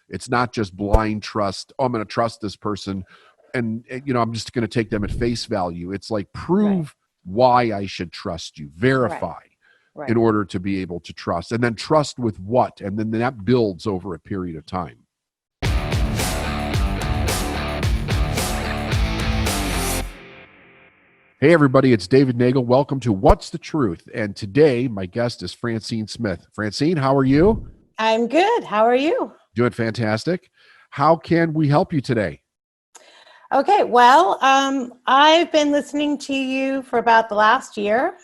It's not just blind trust. Oh, I'm going to trust this person, and I'm just going to take them at face value. It's like prove why I should trust you, verify in order to be able to trust, and then trust with what, and then that builds over a period of time. Hey, everybody, it's David Nagel. Welcome to What's the Truth? And today, my guest is Francine Smith. Francine, how are you? I'm good. How are you? Doing fantastic. How can we help you today? Okay, well, I've been listening to you for about the last year.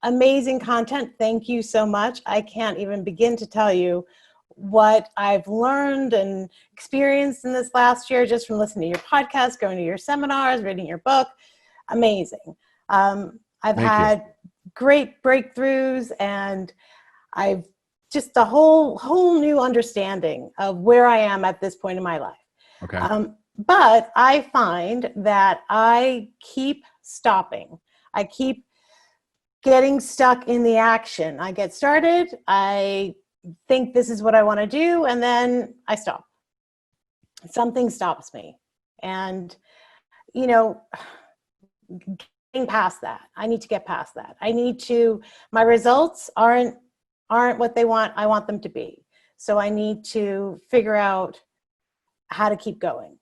Amazing content. Thank you so much. I can't even begin to tell you what I've learned and experienced in this last year just from listening to your podcast, going to your seminars, reading your book. Amazing. I've had great breakthroughs, and I've just a whole new understanding of where I am at this point in my life. Okay. But I find that I keep stopping. I keep getting stuck in the action. I get started, I think this is what I want to do, and then I stop. Something stops me. And, getting past that. I need to get past that. My results aren't what they want. I want them to be. So I need to figure out how to keep going.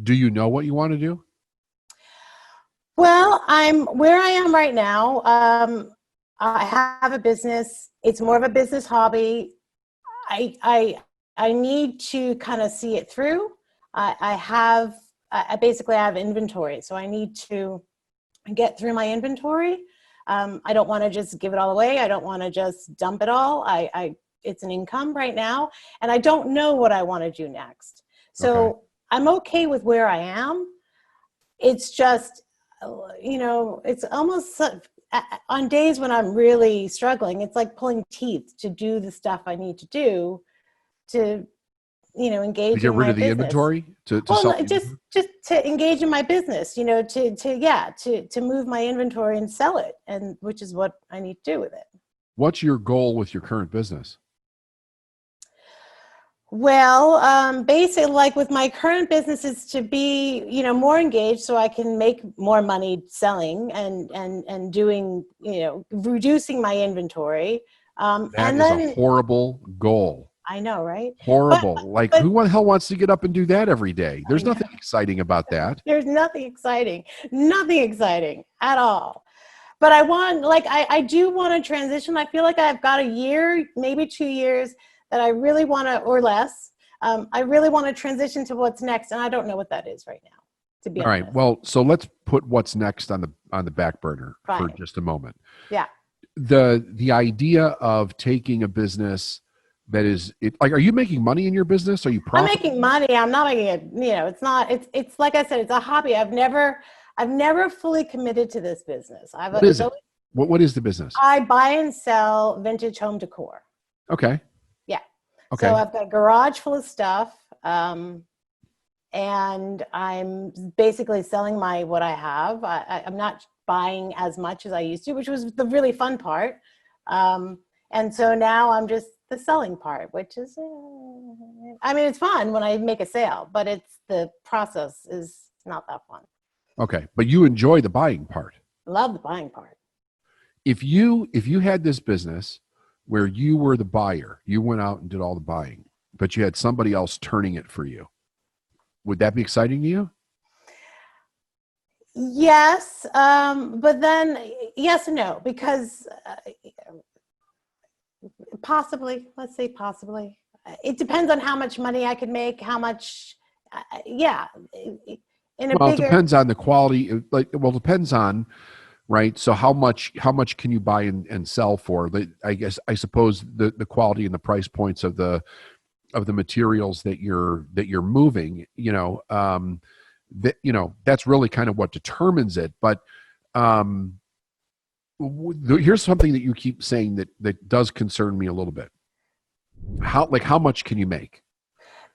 Do you know what you want to do? Well, I'm where I am right now. I have a business. It's more of a business hobby. I need to kind of see it through. I basically have inventory, so I need to get through my inventory. I don't want to just give it all away. I don't want to just dump it all. It's an income right now, and I don't know what I want to do next. So I'm okay with where I am. It's just, it's almost on days when I'm really struggling, it's like pulling teeth to do the stuff I need to do to, engage to get in rid my of the business. Inventory to just to engage in my business, to move my inventory and sell it, and which is what I need to do with it. What's your goal with your current business? Well, basically, like with my current business, is to be, more engaged so I can make more money selling and doing, reducing my inventory. That is a horrible goal. I know, right? Horrible. Who the hell wants to get up and do that every day? There's nothing exciting about that. There's nothing exciting at all. But I do want to transition. I feel like I've got a year, maybe 2 years that I really want to, or less. I really want to transition to what's next. And I don't know what that is right now, to be honest. All right. Well, so let's put what's next on the back burner for just a moment. Yeah. The idea of taking a business that is are you making money in your business? Are you profitable? I'm making money. I'm not making it, it's like I said, it's a hobby. I've never fully committed to this business. What is it? What is the business? I buy and sell vintage home decor. Okay. Yeah. Okay. So I've got a garage full of stuff. And I'm basically selling what I have. I'm not buying as much as I used to, which was the really fun part. And so now I'm just the selling part, which is, it's fun when I make a sale, but the process is not that fun. Okay. But you enjoy the buying part. Love the buying part. If you had this business where you were the buyer, you went out and did all the buying, but you had somebody else turning it for you, would that be exciting to you? Yes. But then yes and no, because possibly, let's say possibly. It depends on how much money I could make, how much, It depends on the quality. Depends on, right? So how much can you buy and sell for? I suppose the quality and the price points of the materials that you're moving, that's really kind of what determines it. But here's something that you keep saying that does concern me a little bit. How much can you make?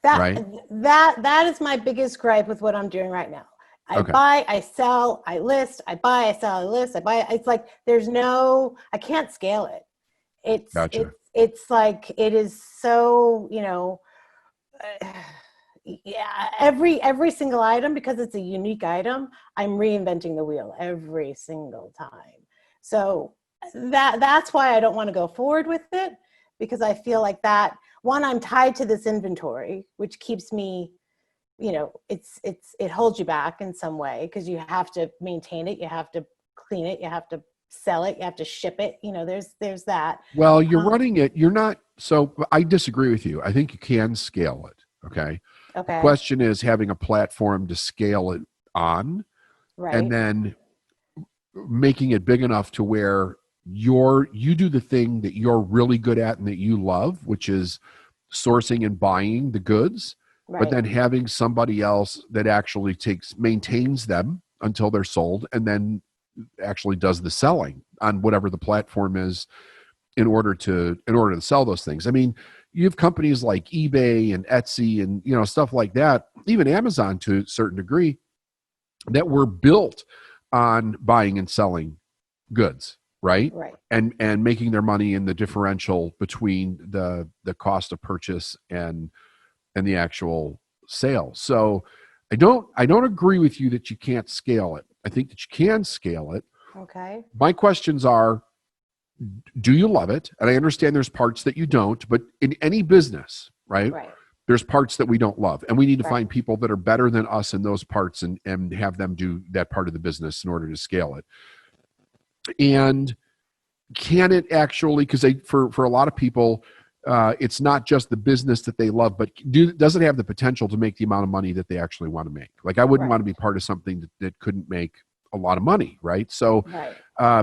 That is my biggest gripe with what I'm doing right now. I buy, I sell, I list, I buy, I sell, I list, I buy. It's like I can't scale it. It's like it is so, yeah, every single item, because it's a unique item, I'm reinventing the wheel every single time. So that's why I don't want to go forward with it, because I feel like that, one, I'm tied to this inventory, which keeps me, it holds you back in some way, because you have to maintain it, you have to clean it, you have to sell it, you have to ship it, there's that. Well, you're running it. You're not. So I disagree with you. I think you can scale it. Okay. The Okay. question is having a platform to scale it on, and Right. then making it big enough to where you do the thing that you're really good at and that you love, which is sourcing and buying the goods, but Right. then having somebody else that actually maintains them until they're sold, and then actually does the selling on whatever the platform is in order to sell those things. I mean, you have companies like eBay and Etsy and stuff like that, even Amazon to a certain degree, that were built on buying and selling goods, right? Right. And making their money in the differential between the cost of purchase and the actual sale. So I don't agree with you that you can't scale it. I think that you can scale it. Okay. My questions are, do you love it? And I understand there's parts that you don't, but in any business, right? Right. There's parts that we don't love, and we need to Right. find people that are better than us in those parts and have them do that part of the business in order to scale it. And can it actually, because for a lot of people, it's not just the business that they love, but does it have the potential to make the amount of money that they actually want to make? Like, I wouldn't want to be part of something that couldn't make a lot of money, right? So, Right.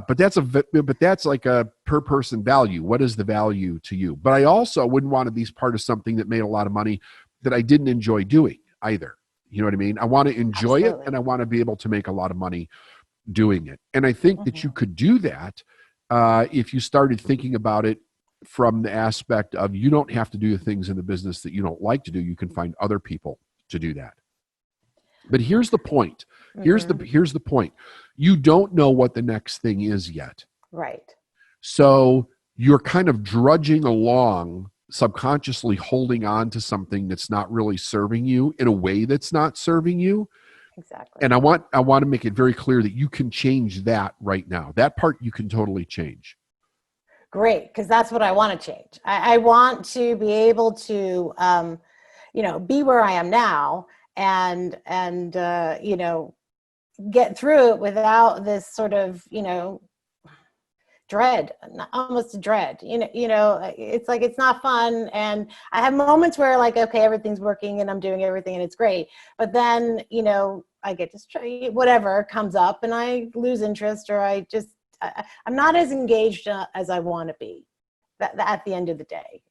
but that's like a per person value. What is the value to you? But I also wouldn't want to be part of something that made a lot of money that I didn't enjoy doing either. You know what I mean? I want to enjoy Absolutely. it, and I want to be able to make a lot of money doing it. And I think that you could do that if you started thinking about it from the aspect of, you don't have to do the things in the business that you don't like to do. You can find other people to do that. But here's the point. Here's the point. You don't know what the next thing is yet. Right. So you're kind of drudging along, subconsciously holding on to something that's not really serving you in a way that's not serving you. Exactly. And I want to make it very clear that you can change that right now. That part you can totally change. Great, because that's what I want to change. I want to be able to, be where I am now, and get through it without this sort of, dread, almost dread. It's like, it's not fun, and I have moments where, like, okay, everything's working and I'm doing everything and it's great, but then I get just whatever comes up and I lose interest, or I'm not as engaged as I want to be at the end of the day,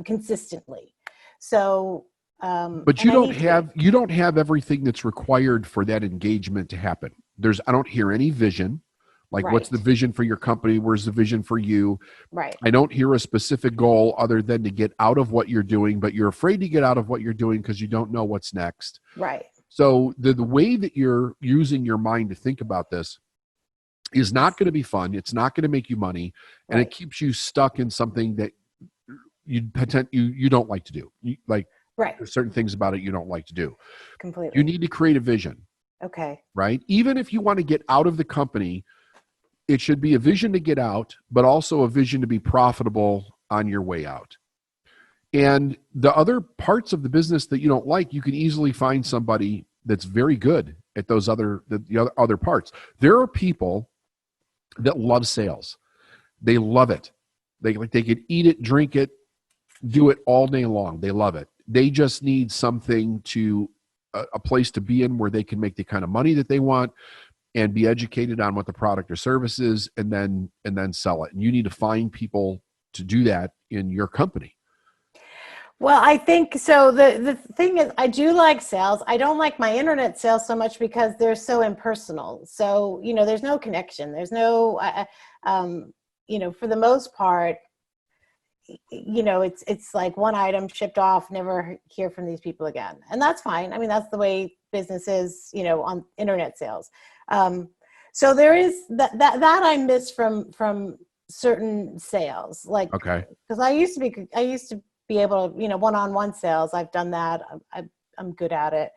consistently. So, but you don't have everything that's required for that engagement to happen. I don't hear any vision. Like, right. What's the vision for your company? Where's the vision for you? Right. I don't hear a specific goal other than to get out of what you're doing, but you're afraid to get out of what you're doing because you don't know what's next. Right. So the way that you're using your mind to think about this is not going to be fun. It's not going to make you money, and right. It keeps you stuck in something that you don't like to do. Right. There's certain things about it you don't like to do. Completely. You need to create a vision. Okay. Right? Even if you want to get out of the company, it should be a vision to get out, but also a vision to be profitable on your way out. And the other parts of the business that you don't like, you can easily find somebody that's very good at those the other parts. There are people that love sales. They love it. They could eat it, drink it, do it all day long. They love it. They just need something a place to be in where they can make the kind of money that they want and be educated on what the product or service is, and then sell it. And you need to find people to do that in your company. Well, I think so. The thing is, I do like sales. I don't like my internet sales so much because they're so impersonal. So, there's no connection. There's no, for the most part, it's like one item shipped off, never hear from these people again. And that's fine. I mean, that's the way business is, on internet sales. So there is that I miss from certain sales, like, okay. Because I used to be able to, one-on-one sales. I've done that. I'm good at it.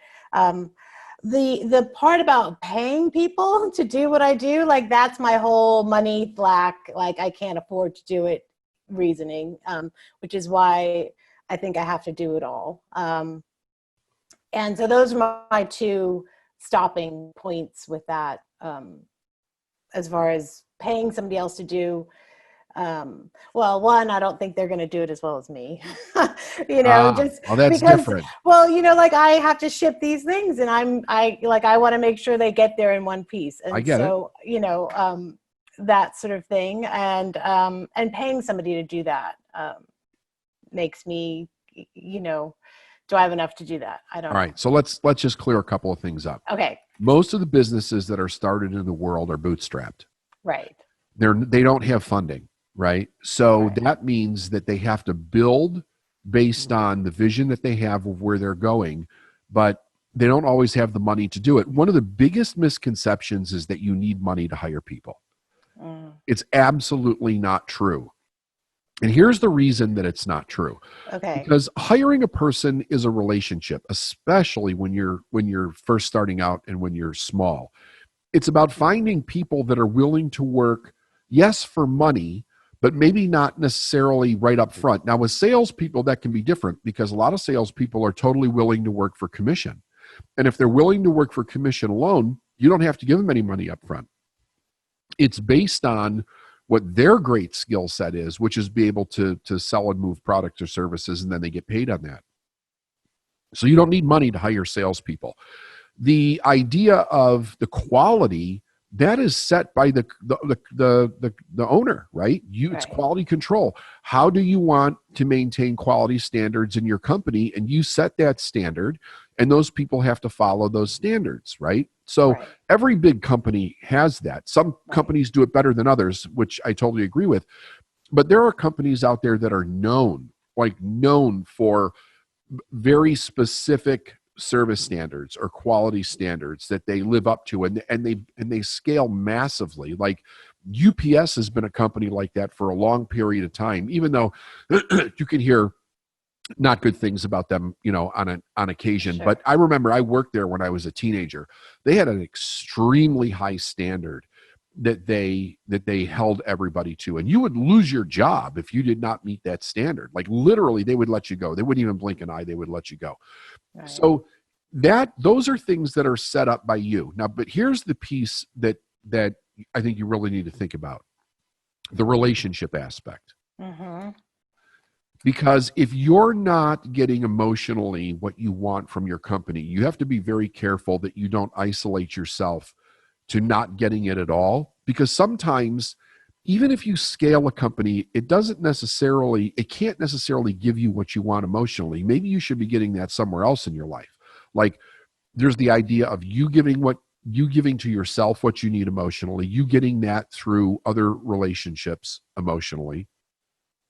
The part about paying people to do what I do, like that's my whole money black, like I can't afford to do it reasoning, which is why I think I have to do it all. And so those are my two stopping points with that, as far as paying somebody else to do. Well, one, I don't think they're going to do it as well as me, just well, that's because, different. well, like I have to ship these things and I want to make sure they get there in one piece. And I get so, that sort of thing. And paying somebody to do that, makes me, do I have enough to do that? I don't know. All right. So let's just clear a couple of things up. Okay. Most of the businesses that are started in the world are bootstrapped. Right. They don't have funding, right? So that means that they have to build based on the vision that they have of where they're going, but they don't always have the money to do it. One of the biggest misconceptions is that you need money to hire people. It's absolutely not true. And here's the reason that it's not true. Okay. Because hiring a person is a relationship, especially when you're first starting out and when you're small. It's about finding people that are willing to work, yes, for money, but maybe not necessarily right up front. Now, with salespeople, that can be different because a lot of salespeople are totally willing to work for commission. And if they're willing to work for commission alone, you don't have to give them any money up front. It's based on what their great skill set is, which is be able to sell and move products or services, and then they get paid on that. So you don't need money to hire salespeople. The idea of the quality, that is set by the owner, right? It's quality control. How do you want to maintain quality standards in your company? And you set that standard, and those people have to follow those standards, right? So every big company has that. Some companies do it better than others, which I totally agree with. But there are companies out there that are known for very specific service standards or quality standards that they live up to, and they scale massively. Like UPS has been a company like that for a long period of time, even though you can hear not good things about them, on occasion. Sure. But I remember I worked there when I was a teenager. They had an extremely high standard that they held everybody to, and you would lose your job if you did not meet that standard. Like literally, they would let you go. They wouldn't even blink an eye. They would let you go. Right. So those are things that are set up by you. Now, but here's the piece that I think you really need to think about: the relationship aspect. Mm-hmm. Because if you're not getting emotionally what you want from your company, you have to be very careful that you don't isolate yourself to not getting it at all. Because sometimes, even if you scale a company, it can't necessarily give you what you want emotionally. Maybe you should be getting that somewhere else in your life. Like there's the idea of you giving to yourself what you need emotionally, you getting that through other relationships emotionally.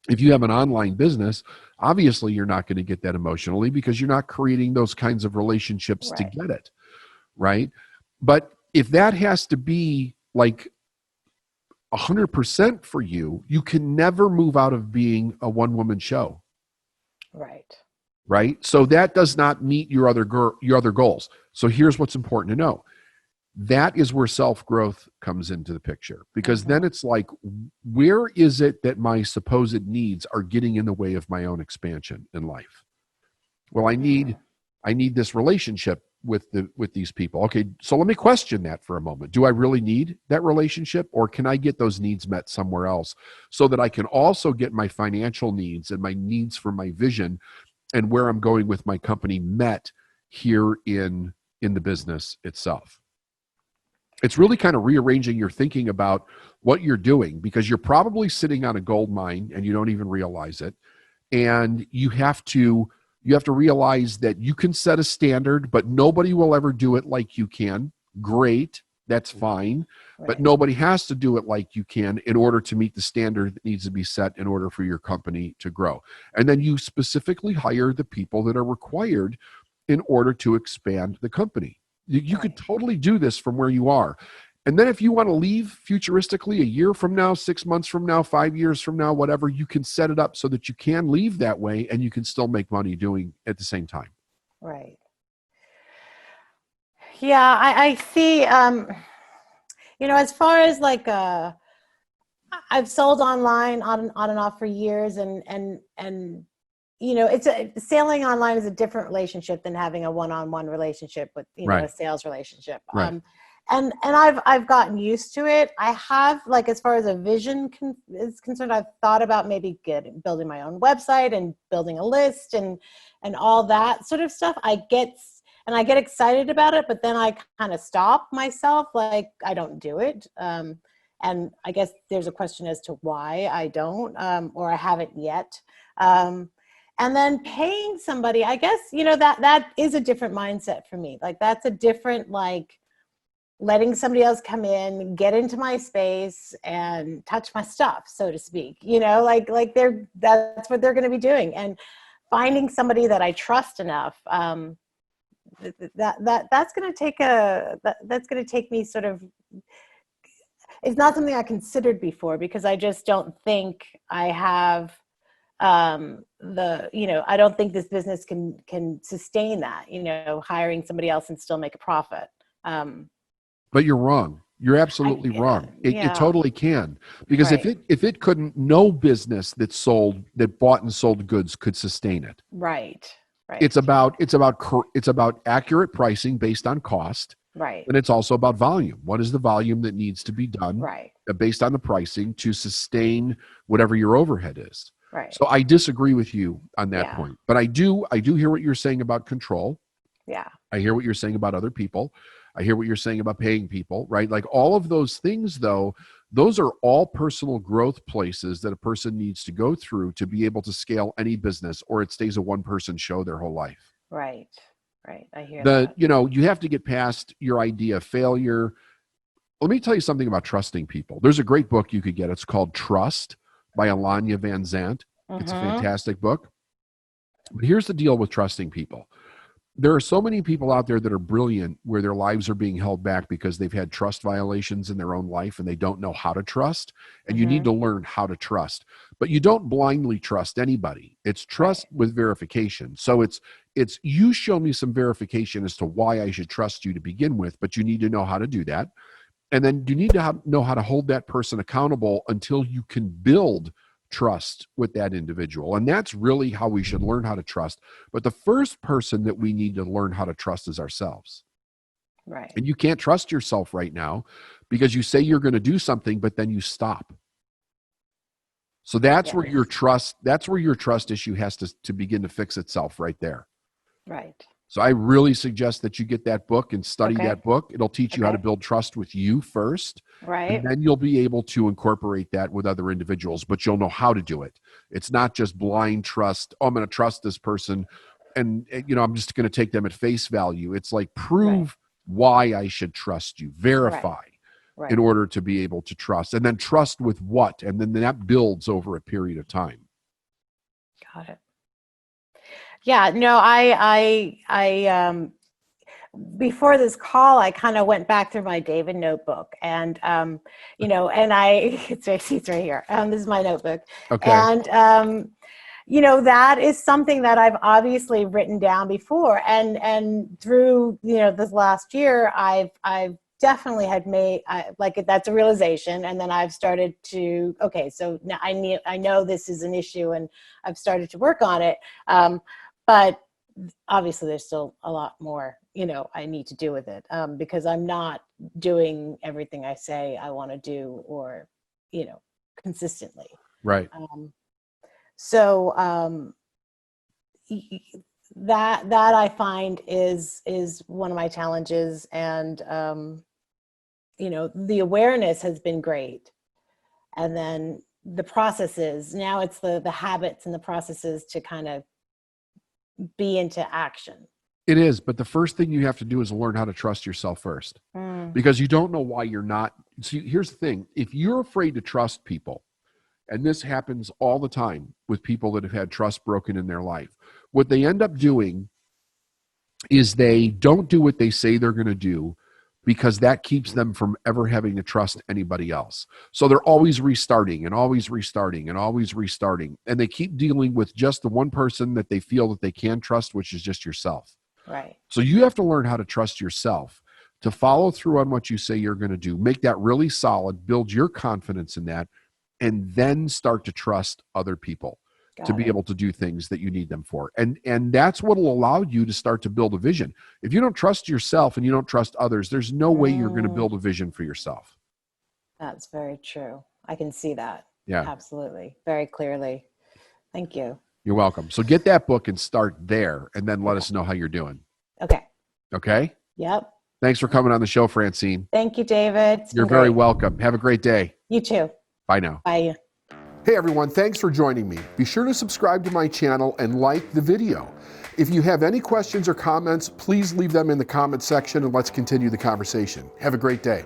If you have an online business, obviously you're not going to get that emotionally because you're not creating those kinds of relationships to get it, right? But if that has to be like 100% for you, you can never move out of being a one-woman show. Right? So that does not meet your other goals. So here's what's important to know. That is where self-growth comes into the picture, because then it's like, where is it that my supposed needs are getting in the way of my own expansion in life? Well, I need this relationship with these people. Okay, so let me question that for a moment. Do I really need that relationship, or can I get those needs met somewhere else so that I can also get my financial needs and my needs for my vision and where I'm going with my company met here in the business itself? It's really kind of rearranging your thinking about what you're doing, because you're probably sitting on a gold mine and you don't even realize it. And you have to realize that you can set a standard, but nobody will ever do it like you can. Great. That's fine. But nobody has to do it like you can in order to meet the standard that needs to be set in order for your company to grow. And then you specifically hire the people that are required in order to expand the company. You could totally do this from where you are. And then if you want to leave futuristically a year from now, 6 months from now, 5 years from now, whatever, you can set it up so that you can leave that way and you can still make money doing at the same time. Right. Yeah, I see, as far as like, I've sold online on and off for years, and selling online is a different relationship than having a one-on-one relationship with, Right. a sales relationship. Right. And I've gotten used to it. I have, like, as far as a vision is concerned, I've thought about maybe building my own website and building a list and all that sort of stuff. I get excited about it, but then I kind of stop myself. Like, I don't do it. And I guess there's a question as to why I don't, or I haven't yet. And then paying somebody, I guess, that is a different mindset for me. Like, that's a different, like, letting somebody else come in, get into my space and touch my stuff, so to speak, like that's what they're going to be doing. And finding somebody that I trust enough, that's going to take me sort of, it's not something I considered before, because I just don't think I have I don't think this business can sustain that, hiring somebody else and still make a profit. But you're wrong. You're absolutely wrong. It totally can. Because right. if it couldn't, no business that bought and sold goods could sustain it. Right. Right. It's about accurate pricing based on cost. Right. And it's also about volume. What is the volume that needs to be done, right, based on the pricing to sustain whatever your overhead is. right. So I disagree with you on that point. But I do hear what you're saying about control. Yeah. I hear what you're saying about other people. I hear what you're saying about paying people, right? Like, all of those things, though, those are all personal growth places that a person needs to go through to be able to scale any business, or it stays a one-person show their whole life. Right. Right. I hear that. You have to get past your idea of failure. Let me tell you something about trusting people. There's a great book you could get. It's called Trust by Alanya Van Zant. It's a fantastic book. But here's the deal with trusting people. There are so many people out there that are brilliant, where their lives are being held back because they've had trust violations in their own life and they don't know how to trust. And you need to learn how to trust. But you don't blindly trust anybody. It's trust with verification. So it's you show me some verification as to why I should trust you to begin with, but you need to know how to do that. And then you need to know how to hold that person accountable until you can build trust with that individual. And that's really how we should learn how to trust. But the first person that we need to learn how to trust is ourselves. Right. And you can't trust yourself right now because you say you're going to do something, but then you stop. So that's where your trust issue has to begin to fix itself right there. Right. So I really suggest that you get that book and study that book. It'll teach you how to build trust with you first. Right. And then you'll be able to incorporate that with other individuals, but you'll know how to do it. It's not just blind trust. Oh, I'm going to trust this person and I'm just going to take them at face value. It's like, prove why I should trust you. Verify in order to be able to trust. And then trust with what? And then that builds over a period of time. Got it. Yeah, no, I before this call, I kind of went back through my David notebook, and and it's right here. This is my notebook, and that is something that I've obviously written down before, and through this last year, I've definitely had made that's a realization, and then I've started to so now I know this is an issue, and I've started to work on it. But obviously there's still a lot more, I need to do with it, because I'm not doing everything I say I want to do or, consistently. Right. That I find is one of my challenges, and, the awareness has been great. And then the processes, now it's the habits and the processes to kind of be into action. It is, but the first thing you have to do is learn how to trust yourself first, because you don't know why you're not. See, here's the thing. If you're afraid to trust people, and this happens all the time with people that have had trust broken in their life, what they end up doing is they don't do what they say they're going to do, because that keeps them from ever having to trust anybody else. So they're always restarting and always restarting and always restarting. And they keep dealing with just the one person that they feel that they can trust, which is just yourself. Right. So you have to learn how to trust yourself, to follow through on what you say you're going to do, make that really solid, build your confidence in that, and then start to trust other people to be able to do things that you need them for. And that's what will allow you to start to build a vision. If you don't trust yourself and you don't trust others, there's no way you're going to build a vision for yourself. That's very true. I can see that. Yeah. Absolutely. Very clearly. Thank you. You're welcome. So get that book and start there, and then let us know how you're doing. Okay. Okay? Yep. Thanks for coming on the show, Francine. Thank you, David. You're very welcome. Have a great day. You too. Bye now. Bye. Hey everyone, thanks for joining me. Be sure to subscribe to my channel and like the video. If you have any questions or comments, please leave them in the comment section and let's continue the conversation. Have a great day.